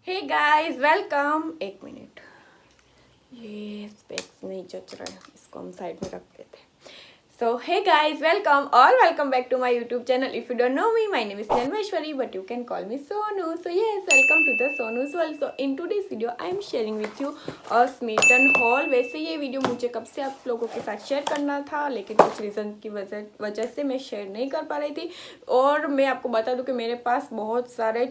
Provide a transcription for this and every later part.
हे guys welcome. एक minute, ये specs नहीं जच रहा है, इसको हम साइड में रख देते हैं। So hey guys welcome back to my YouTube channel. If you don't know me, my name is Nirmeshwari, but you can call me Sonu. So yes, welcome to the Sonu's World. So in today's video I am sharing with you a Smeaton haul. वैसे ये video मुझे कब से आप लोगों के साथ share करना था, लेकिन कुछ रीज़न की वजह से मैं शेयर नहीं कर पा रही थी। और मैं आपको बता दूं कि मेरे पास बहुत सारे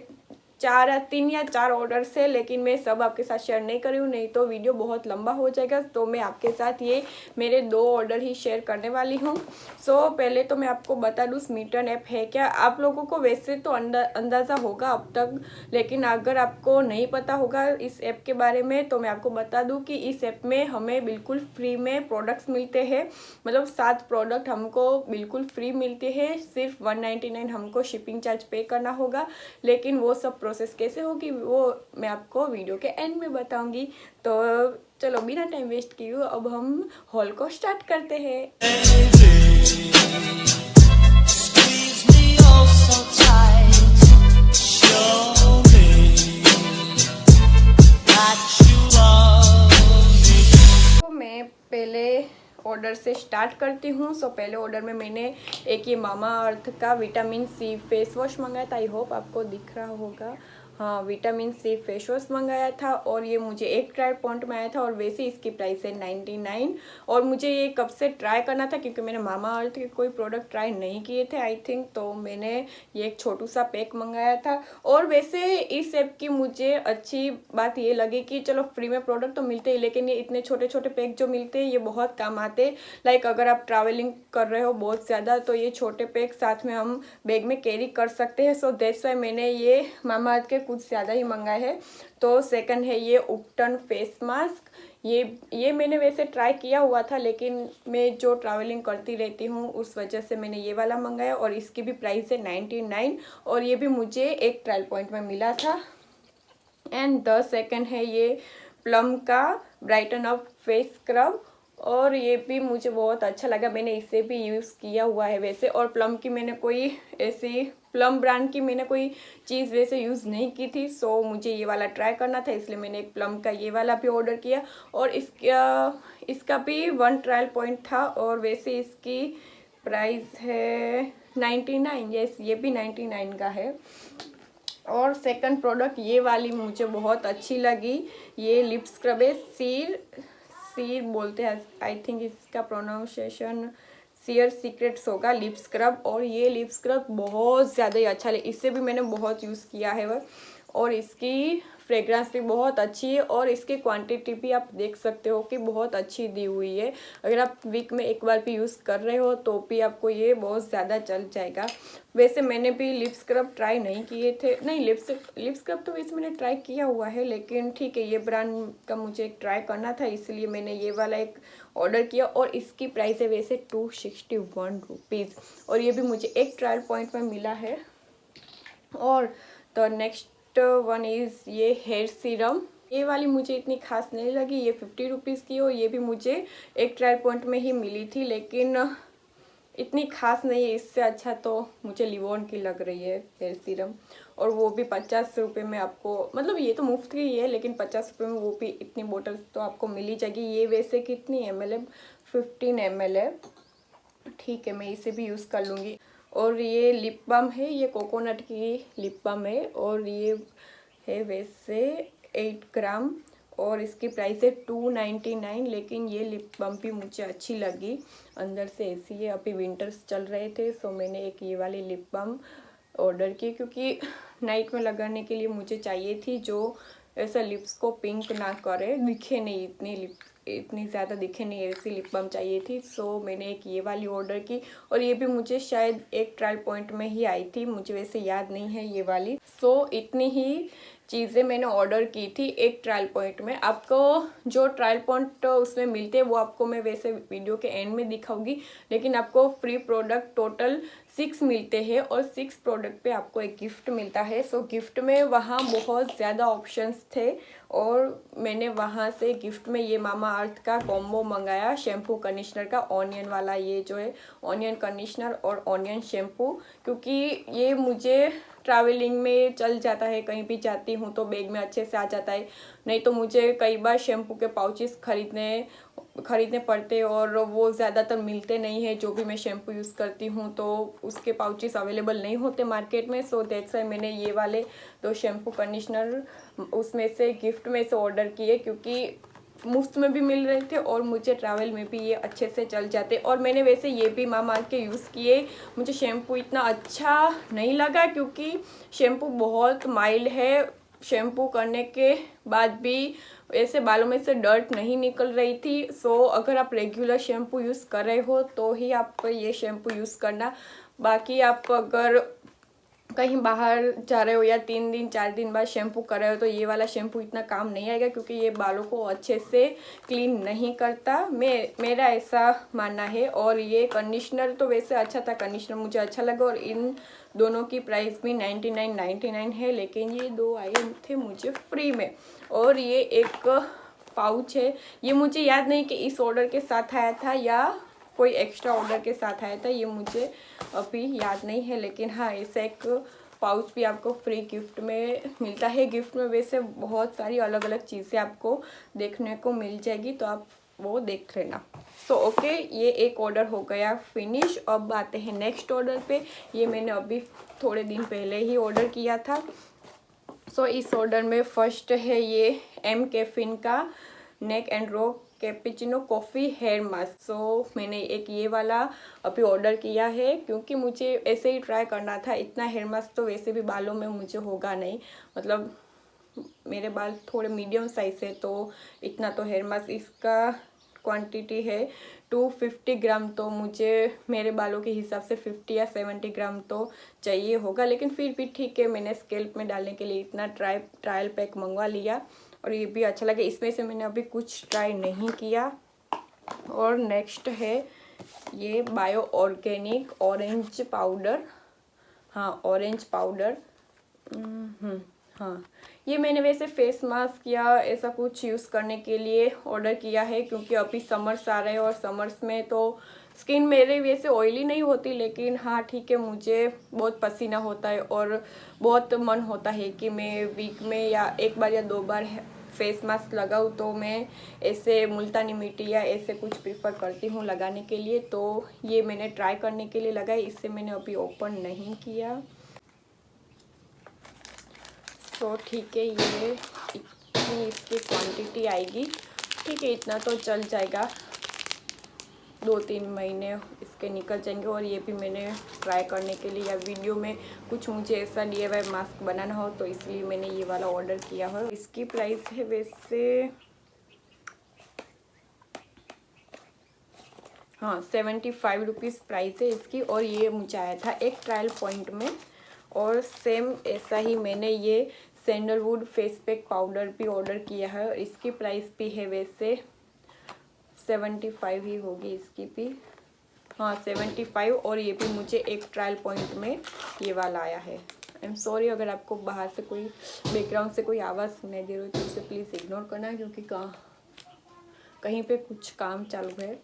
3 या 4 ऑर्डर्स है, लेकिन मैं सब आपके साथ शेयर नहीं कर रही हूँ, नहीं तो वीडियो बहुत लंबा हो जाएगा। तो मैं आपके साथ ये मेरे 2 ऑर्डर ही शेयर करने वाली हूँ। सो पहले तो मैं आपको बता दूँ स्मीटन ऐप है क्या। आप लोगों को वैसे तो अंदाज़ा होगा अब तक, लेकिन अगर आपको नहीं पता होगा इस ऐप के बारे में तो मैं आपको बता दूँ कि इस ऐप में हमें बिल्कुल फ्री में प्रोडक्ट्स मिलते हैं। मतलब 7 प्रोडक्ट हमको बिल्कुल फ्री मिलते हैं। सिर्फ 199 हमको शिपिंग चार्ज पे करना होगा, लेकिन वो सब प्रोसेस कैसे होगी वो मैं आपको वीडियो के एंड में बताऊंगी। तो चलो बिना टाइम वेस्ट किए अब हम हॉल को स्टार्ट करते हैं। तो मैं पहले ऑर्डर से स्टार्ट करती हूँ। सो पहले ऑर्डर में मैंने एक ये मामा अर्थ का विटामिन सी फेस वॉश मंगाया था। आई होप आपको दिख रहा होगा। हाँ, विटामिन सी फेस वॉश मंगाया था और ये मुझे एक ट्रायल पॉइंट में आया था और वैसे इसकी प्राइस है 99। और मुझे ये कब से ट्राई करना था, क्योंकि मैंने मामा अर्थ के कोई प्रोडक्ट ट्राई नहीं किए थे आई थिंक, तो मैंने ये एक छोटू सा पैक मंगाया था। और वैसे इस ऐप की मुझे अच्छी बात ये लगी कि चलो फ्री में प्रोडक्ट तो मिलते हैं, लेकिन ये इतने छोटे छोटे पैक जो मिलते हैं ये बहुत काम आते हैं। लाइक अगर आप ट्रैवलिंग कर रहे हो बहुत ज़्यादा तो ये छोटे पैक साथ में हम बैग में कैरी कर सकते हैं। सो दैट्स वाई मैंने ये मामा अर्थ के कुछ ज़्यादा ही मंगाए है। तो सेकंड है ये उपटन फेस मास्क। ये मैंने वैसे ट्राई किया हुआ था, लेकिन मैं जो ट्रैवलिंग करती रहती हूँ उस वजह से मैंने ये वाला मंगाया और इसकी भी प्राइस है 99 और ये भी मुझे एक ट्रायल पॉइंट में मिला था। एंड द सेकंड है ये प्लम का ब्राइटन अप फेस स्क्रब और ये भी मुझे बहुत अच्छा लगा। मैंने इसे भी यूज़ किया हुआ है वैसे। और प्लम की मैंने कोई ऐसी प्लम ब्रांड की मैंने कोई चीज़ वैसे यूज़ नहीं की थी, सो मुझे ये वाला ट्राई करना था, इसलिए मैंने एक प्लम का ये वाला भी ऑर्डर किया। और इसका भी 1 ट्रायल पॉइंट था और वैसे इसकी प्राइस है 99। यस, ये भी 99 का है। और सेकंड प्रोडक्ट ये वाली मुझे बहुत अच्छी लगी। ये लिप स्क्रब है, सीर बोलते हैं आई थिंक, इसका प्रोनाउंसिएशन सियर सीक्रेट्स होगा लिप स्क्रब। और ये लिप स्क्रब बहुत ज़्यादा ही अच्छा है, इससे भी मैंने बहुत यूज़ किया है वह। और इसकी फ्रेग्रेंस भी बहुत अच्छी है और इसकी क्वांटिटी भी आप देख सकते हो कि बहुत अच्छी दी हुई है। अगर आप वीक में एक बार भी यूज़ कर रहे हो तो भी आपको ये बहुत ज़्यादा चल जाएगा। वैसे मैंने भी लिप स्क्रब ट्राई नहीं किए थे, नहीं लिप स्क्रब तो वैसे मैंने ट्राई किया हुआ है, लेकिन ठीक है ये ब्रांड का मुझे एक ट्राई करना था, इसलिए मैंने ये वाला एक ऑर्डर किया। और इसकी प्राइस है वैसे 261 रुपीज़ और ये भी मुझे एक ट्रायल पॉइंट में मिला है। और द नेक्स्ट वन इज़ ये हेयर सीरम। ये वाली मुझे इतनी खास नहीं लगी, ये 50 रुपीज़ की और ये भी मुझे एक ट्रायल पॉइंट में ही मिली थी, लेकिन इतनी खास नहीं है। इससे अच्छा तो मुझे लिवॉन की लग रही है हेयर सीरम, और वो भी 50 रुपये में आपको, मतलब ये तो मुफ्त की ही है लेकिन 50 रुपये में वो भी इतनी बोतल तो आपको मिल ही जाएगी। ये वैसे कितनी ml है, 15 ml है, ठीक है मैं इसे भी यूज़ कर लूँगी। और ये लिप बाम है, ये कोकोनट की लिप बाम है और ये है वैसे 8 ग्राम और इसकी प्राइस है 299। लेकिन ये लिप बाम भी मुझे अच्छी लगी, अंदर से ऐसी है। अभी विंटर्स चल रहे थे सो मैंने एक ये वाली लिप बाम ऑर्डर की, क्योंकि नाइट में लगाने के लिए मुझे चाहिए थी जो ऐसा लिप्स को पिंक ना करे, दिखे नहीं इतनी ज़्यादा दिखे नहीं, ऐसी लिप बाम चाहिए थी। सो मैंने एक ये वाली ऑर्डर की और ये भी मुझे शायद एक ट्रायल पॉइंट में ही आई थी, मुझे वैसे याद नहीं है ये वाली। सो इतनी ही चीज़ें मैंने ऑर्डर की थी एक ट्रायल पॉइंट में। आपको जो ट्रायल पॉइंट उसमें मिलते हैं वो आपको मैं वैसे वीडियो के एंड में दिखाऊंगी, लेकिन आपको फ्री प्रोडक्ट टोटल 6 मिलते हैं और 6 प्रोडक्ट पे आपको एक गिफ्ट मिलता है। सो गिफ्ट में वहाँ बहुत ज़्यादा ऑप्शंस थे और मैंने वहाँ से गिफ्ट में ये मामा अर्थ का कॉम्बो मंगाया, शैम्पू कंडीशनर का ऑनियन वाला, ये जो है ऑनियन कंडीशनर और ऑनियन शैम्पू, क्योंकि ये मुझे ट्रैवलिंग में चल जाता है, कहीं भी जाती हूँ तो बैग में अच्छे से आ जाता है। नहीं तो मुझे कई बार शैम्पू के पाउचेस खरीदने पड़ते और वो ज़्यादातर मिलते नहीं है। जो भी मैं शैम्पू यूज़ करती हूँ तो उसके पाउचेस अवेलेबल नहीं होते मार्केट में। सो दैट्स वाई मैंने ये वाले 2 शैम्पू कंडीशनर उसमें से गिफ्ट में से ऑर्डर किए, क्योंकि मुफ्त में भी मिल रहे थे और मुझे ट्रैवल में भी ये अच्छे से चल जाते। और मैंने वैसे ये भी मामा के यूज़ किए, मुझे शैम्पू इतना अच्छा नहीं लगा क्योंकि शैम्पू बहुत माइल्ड है। शैम्पू करने के बाद भी ऐसे बालों में से डर्ट नहीं निकल रही थी। सो अगर आप रेगुलर शैम्पू यूज़ कर रहे हो तो ही आप ये शैम्पू यूज़ करना। बाकी आप अगर कहीं बाहर जा रहे हो या 3 दिन 4 दिन बाद शैम्पू कर रहे हो तो ये वाला शैम्पू इतना काम नहीं आएगा, क्योंकि ये बालों को अच्छे से क्लीन नहीं करता। मेरा ऐसा मानना है। और ये कंडीशनर तो वैसे अच्छा था, कंडीशनर मुझे अच्छा लगा और इन दोनों की प्राइस भी 99 है, लेकिन ये 2 आए थे मुझे फ्री में। और ये एक पाउच है, ये मुझे याद नहीं कि इस ऑर्डर के साथ आया था या कोई एक्स्ट्रा ऑर्डर के साथ आया था, ये मुझे अभी याद नहीं है। लेकिन हाँ, ऐसा एक पाउच भी आपको फ्री गिफ्ट में मिलता है। गिफ्ट में वैसे बहुत सारी अलग अलग चीज़ें आपको देखने को मिल जाएगी, तो आप वो देख लेना। सो ओके, ये एक ऑर्डर हो गया फिनिश। अब आते हैं नेक्स्ट ऑर्डर पे। ये मैंने अभी थोड़े दिन पहले ही ऑर्डर किया था। सो इस ऑर्डर में फर्स्ट है ये एम कैफीन का naked and raw cappuccino coffee hair mask. So मैंने एक ये वाला अभी ऑर्डर किया है, क्योंकि मुझे ऐसे ही ट्राई करना था। इतना हेयर मास्क तो वैसे भी बालों में मुझे होगा नहीं, मतलब मेरे बाल थोड़े मीडियम साइज है, तो इतना तो हेयर मास्क, इसका क्वांटिटी है 250 ग्राम, तो मुझे मेरे बालों के हिसाब से 50 या 70 ग्राम तो चाहिए होगा। लेकिन फिर भी ठीक है, मैंने स्कैल्प में डालने के लिए इतना ट्रायल पैक मंगवा लिया और ये भी अच्छा लगा। इसमें से मैंने अभी कुछ ट्राई नहीं किया। और नेक्स्ट है ये बायो ऑर्गेनिक ऑरेंज पाउडर। हाँ, ऑरेंज पाउडर। हाँ, ये मैंने वैसे फेस मास्क या ऐसा कुछ यूज़ करने के लिए ऑर्डर किया है, क्योंकि अभी समर्स आ रहे हैं और समर्स में तो स्किन मेरे वैसे ऑयली नहीं होती, लेकिन हाँ ठीक है, मुझे बहुत पसीना होता है और बहुत मन होता है कि मैं वीक में या 1 बार या 2 बार फेस मास्क लगाऊँ, तो मैं ऐसे मुल्तानी मिट्टी या ऐसे कुछ प्रीफर करती हूँ लगाने के लिए। तो ये मैंने ट्राई करने के लिए लगाई, इससे मैंने अभी ओपन नहीं किया। तो ठीक है, ये इतनी इसकी क्वांटिटी आएगी, ठीक है, इतना तो चल जाएगा, 2-3 महीने इसके निकल जाएंगे। और ये भी मैंने ट्राई करने के लिए या वीडियो में कुछ मुझे ऐसा DIY मास्क बनाना हो, तो इसलिए मैंने ये वाला ऑर्डर किया है। इसकी प्राइस है वैसे हाँ 75 रुपीज़ प्राइस है इसकी। और ये मुझे आया था एक ट्रायल पॉइंट में। और सेम ऐसा ही मैंने ये सैंडलवुड फेस पैक पाउडर भी ऑर्डर किया है और इसकी प्राइस भी है वैसे 75 ही होगी इसकी भी, हाँ 75। और ये भी मुझे एक ट्रायल पॉइंट में ये वाला आया है। आई एम सॉरी अगर आपको बाहर से कोई बैकग्राउंड से कोई आवाज़ सुनाई दे रही हो तो उसे प्लीज़ इग्नोर करना, क्योंकि कहीं पे कुछ काम चालू है।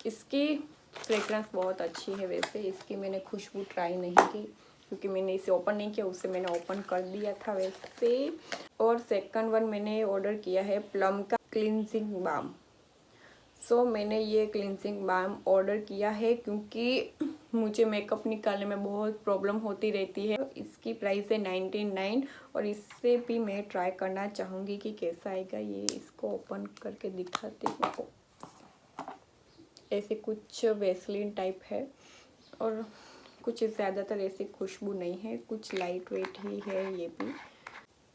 इसकी फ्रेगरेंस बहुत अच्छी है वैसे, इसकी मैंने खुशबू ट्राई नहीं की क्योंकि मैंने इसे ओपन नहीं किया, उससे मैंने ओपन कर दिया था वैसे। और सेकंड वन मैंने ऑर्डर किया है प्लम का क्लिनजिंग बाम। सो मैंने ये क्लिनजिंग बाम ऑर्डर किया है क्योंकि मुझे मेकअप निकालने में बहुत प्रॉब्लम होती रहती है। इसकी प्राइस है 99 और इससे भी मैं ट्राई करना चाहूँगी कि कैसा आएगा। ये इसको ओपन करके दिखाती हूँ। ऐसे कुछ वेस्लिन टाइप है और कुछ ज़्यादातर ऐसी खुशबू नहीं है, कुछ लाइट वेट ही है ये भी।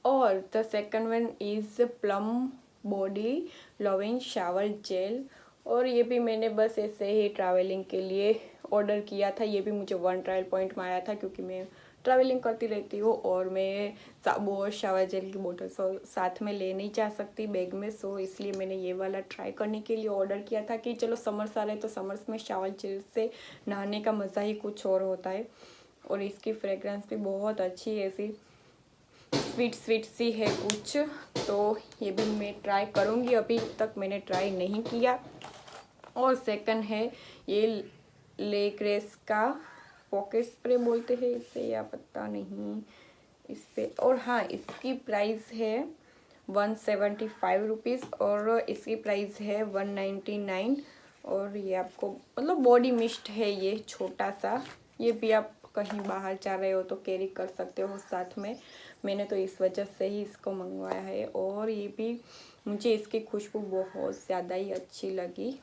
और the second one is plum body loving shower gel. और ये भी मैंने बस ऐसे ही ट्रैवलिंग के लिए ऑर्डर किया था। ये भी मुझे 1 ट्रायल पॉइंट में आया था क्योंकि मैं ट्रैवलिंग करती रहती हूँ और मैं साबु और शावर जेल की बोतल साथ में ले नहीं जा सकती बैग में। सो इसलिए मैंने ये वाला ट्राई करने के लिए ऑर्डर किया था कि चलो समर्स आ रहे तो समर्स में शावर जेल से नहाने का मज़ा ही कुछ और होता है। और इसकी फ्रेगरेंस भी बहुत अच्छी है, ऐसी स्वीट सी है कुछ, तो ये भी मैं ट्राई करूँगी। अभी तक मैंने ट्राई नहीं किया। और सेकंड है ये लेक्रेस का पॉकेट स्प्रे बोलते हैं इसे या पता नहीं इस पे। और हाँ, इसकी प्राइस है 175 रुपीज़ और इसकी प्राइस है 199। और ये आपको मतलब बॉडी मिस्ट है ये छोटा सा, ये भी आप कहीं बाहर जा रहे हो तो कैरी कर सकते हो साथ में। मैंने तो इस वजह से ही इसको मंगवाया है। और ये भी मुझे इसकी खुशबू बहुत ज़्यादा ही अच्छी लगी,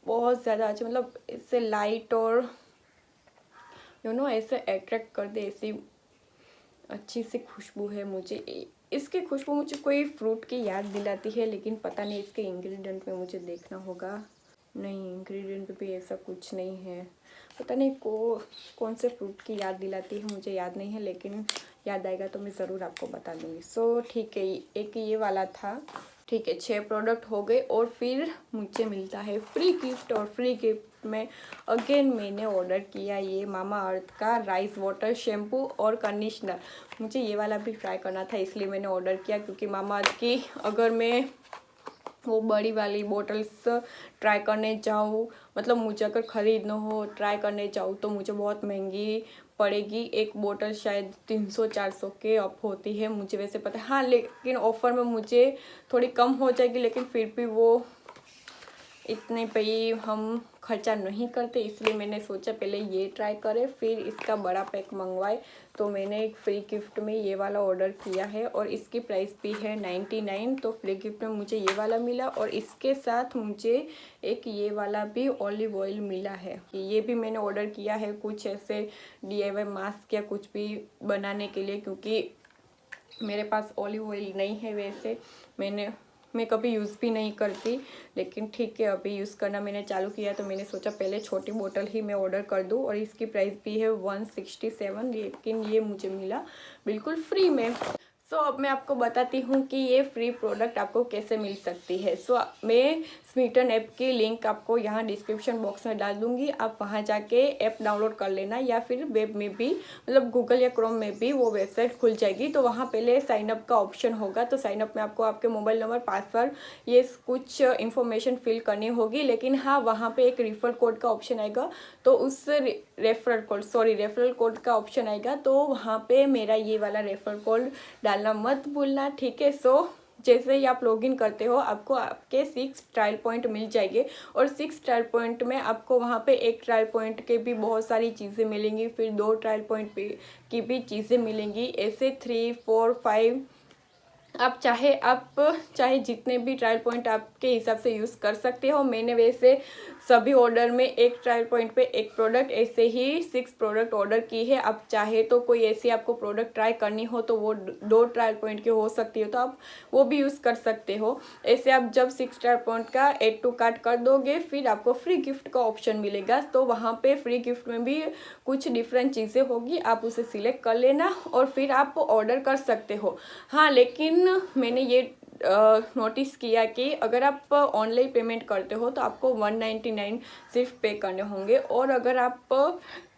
बहुत ज़्यादा अच्छी, मतलब इससे लाइट और ऐसे अट्रैक्ट कर दे, ऐसी अच्छी सी खुशबू है। मुझे इसकी खुशबू मुझे कोई फ्रूट की याद दिलाती है, लेकिन पता नहीं इसके इंग्रेडिएंट में मुझे देखना होगा। नहीं, इंग्रेडिएंट भी ऐसा कुछ नहीं है, पता नहीं कौन से फ्रूट की याद दिलाती है, मुझे याद नहीं है, लेकिन याद आएगा तो मैं ज़रूर आपको बता दूँगी। सो ठीक है, एक ये वाला था। ठीक है, 6 प्रोडक्ट हो गए और फिर मुझे मिलता है फ्री गिफ्ट। और फ्री गिफ्ट में अगेन मैंने ऑर्डर किया ये मामा अर्थ का राइस वाटर शैम्पू और कंडीशनर। मुझे ये वाला भी ट्राई करना था, इसलिए मैंने ऑर्डर किया, क्योंकि मामा अर्थ की अगर मैं वो बड़ी वाली बोटल्स ट्राई करने जाऊँ, मतलब मुझे अगर ख़रीदना हो ट्राई करने जाऊँ तो मुझे बहुत महंगी पड़ेगी। एक बोतल शायद 300-400 के अप होती है, मुझे वैसे पता है। हाँ, लेकिन ऑफ़र में मुझे थोड़ी कम हो जाएगी, लेकिन फिर भी वो इतने पे ही हम खर्चा नहीं करते, इसलिए मैंने सोचा पहले ये ट्राई करें फिर इसका बड़ा पैक मंगवाए। तो मैंने एक फ्री गिफ्ट में ये वाला ऑर्डर किया है और इसकी प्राइस भी है 99। तो फ्री गिफ्ट में मुझे ये वाला मिला और इसके साथ मुझे एक ये वाला भी ऑलिव ऑयल मिला है। ये भी मैंने ऑर्डर किया है कुछ ऐसे DIY मास्क या कुछ भी बनाने के लिए, क्योंकि मेरे पास ऑलिव ऑयल नहीं है। वैसे मैं कभी यूज़ भी नहीं करती, लेकिन ठीक है अभी यूज़ करना मैंने चालू किया, तो मैंने सोचा पहले छोटी बोतल ही मैं ऑर्डर कर दूं। और इसकी प्राइस भी है 167, लेकिन ये मुझे मिला बिल्कुल फ्री में। सो अब मैं आपको बताती हूँ कि ये फ्री प्रोडक्ट आपको कैसे मिल सकती है। मैं स्मीटन ऐप की लिंक आपको यहाँ डिस्क्रिप्शन बॉक्स में डाल दूँगी, आप वहाँ जाके ऐप डाउनलोड कर लेना, या फिर वेब में भी मतलब गूगल या क्रोम में भी वो वेबसाइट खुल जाएगी। तो वहाँ पहले साइनअप का ऑप्शन होगा, तो साइनअप में आपको आपके मोबाइल नंबर, पासवर्ड, ये कुछ इन्फॉर्मेशन फिल करनी होगी। लेकिन हाँ, वहाँ पर एक रेफरल कोड का ऑप्शन आएगा, तो उस रेफरल कोड का ऑप्शन आएगा, तो वहाँ पे मेरा ये वाला रेफरल कोड डालना मत भूलना, ठीक है। जैसे ही आप लॉगिन करते हो आपको आपके 6 ट्रायल पॉइंट मिल जाएंगे, और 6 ट्रायल पॉइंट में आपको वहाँ पे एक ट्रायल पॉइंट के भी बहुत सारी चीज़ें मिलेंगी, फिर 2 ट्रायल पॉइंट की भी चीज़ें मिलेंगी, ऐसे 3, 4, 5 आप चाहे जितने भी ट्रायल पॉइंट आपके हिसाब से यूज़ कर सकते हो। मैंने वैसे सभी ऑर्डर में एक ट्रायल पॉइंट पे एक प्रोडक्ट, ऐसे ही 6 प्रोडक्ट ऑर्डर की है। आप चाहे तो कोई ऐसी आपको प्रोडक्ट ट्राई करनी हो तो वो 2 ट्रायल पॉइंट की हो सकती है, तो आप वो भी यूज़ कर सकते हो। ऐसे आप जब 6 ट्रायल पॉइंट का ऐड टू कार्ट कर दोगे, फिर आपको फ्री गिफ्ट का ऑप्शन मिलेगा। तो वहाँ पर फ्री गिफ्ट में भी कुछ डिफरेंट चीज़ें होगी, आप उसे सिलेक्ट कर लेना और फिर आप ऑर्डर कर सकते हो। हाँ, लेकिन मैंने ये नोटिस किया कि अगर आप ऑनलाइन पेमेंट करते हो तो आपको 199 सिर्फ पे करने होंगे, और अगर आप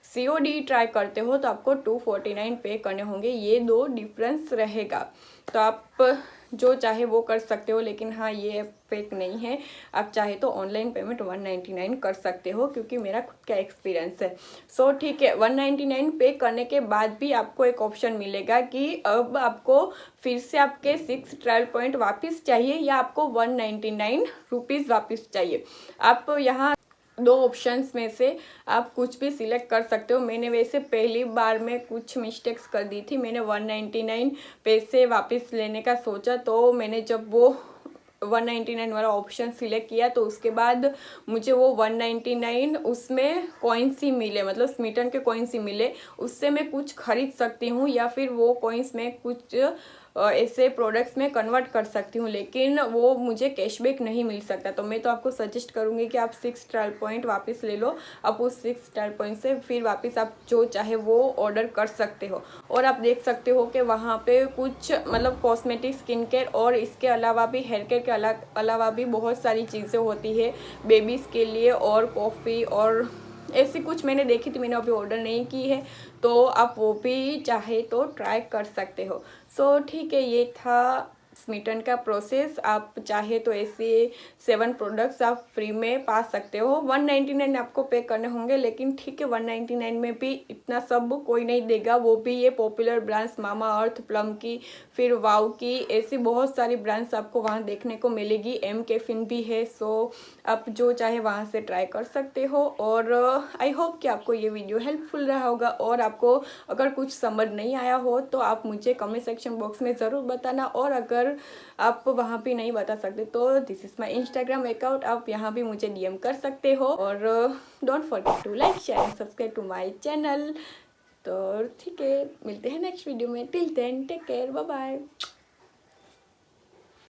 COD ट्राई करते हो तो आपको 249 पे करने होंगे। ये 2 डिफरेंस रहेगा, तो आप जो चाहे वो कर सकते हो। लेकिन हाँ, ये फेक नहीं है, आप चाहे तो ऑनलाइन पेमेंट 199 कर सकते हो, क्योंकि मेरा खुद का एक्सपीरियंस है। ठीक है, 199 पे करने के बाद भी आपको एक ऑप्शन मिलेगा कि अब आपको फिर से आपके 6 ट्रायल पॉइंट वापस चाहिए या आपको 199 रुपीज़ वापस चाहिए। आप यहाँ 2 ऑप्शंस में से आप कुछ भी सिलेक्ट कर सकते हो। मैंने वैसे पहली बार में कुछ मिस्टेक्स कर दी थी, मैंने 199 पैसे वापस लेने का सोचा, तो मैंने जब वो 199 वाला ऑप्शन सिलेक्ट किया तो उसके बाद मुझे वो 199 उसमें कॉइन्स ही मिले, मतलब स्मीटन के कॉइन्स ही मिले। उससे मैं कुछ खरीद सकती हूँ या फिर वो कॉइन्स में कुछ ऐसे प्रोडक्ट्स में कन्वर्ट कर सकती हूँ, लेकिन वो मुझे कैशबैक नहीं मिल सकता। तो मैं तो आपको सजेस्ट करूँगी कि आप 6 ट्रायल पॉइंट वापस ले लो, आप उस 6 ट्रायल पॉइंट से फिर वापस आप जो चाहे वो ऑर्डर कर सकते हो। और आप देख सकते हो कि वहाँ पे कुछ मतलब कॉस्मेटिक, स्किन केयर और इसके अलावा भी हेयर केयर के अलावा भी बहुत सारी चीज़ें होती है बेबीज़ के लिए, और कॉफ़ी और ऐसी कुछ मैंने देखी थी, मैंने अभी ऑर्डर नहीं की है, तो आप वो भी चाहे तो ट्राई कर सकते हो। ठीक है, ये था स्मिटन का प्रोसेस। आप चाहे तो ऐसे 7 प्रोडक्ट्स आप फ्री में पा सकते हो। 199 आपको पे करने होंगे, लेकिन ठीक है 199 में भी इतना सब कोई नहीं देगा। वो भी ये पॉपुलर ब्रांड्स मामा अर्थ, प्लम की, फिर वाव की, ऐसी बहुत सारी ब्रांड्स आपको वहाँ देखने को मिलेगी। एम कैफिन भी है। सो आप जो चाहे वहाँ से ट्राई कर सकते हो। और आई होप कि आपको ये वीडियो हेल्पफुल रहा होगा। और आपको अगर कुछ समझ नहीं आया हो तो आप मुझे कमेंट सेक्शन बॉक्स में ज़रूर बताना। और अगर आप वहाँ भी नहीं बता सकते तो this is my Instagram account, आप यहाँ भी मुझे DM कर सकते हो। और don't forget to like, share and subscribe to my channel. तो ठीक है, मिलते हैं नेक्स्ट वीडियो में। Till then take care, bye bye.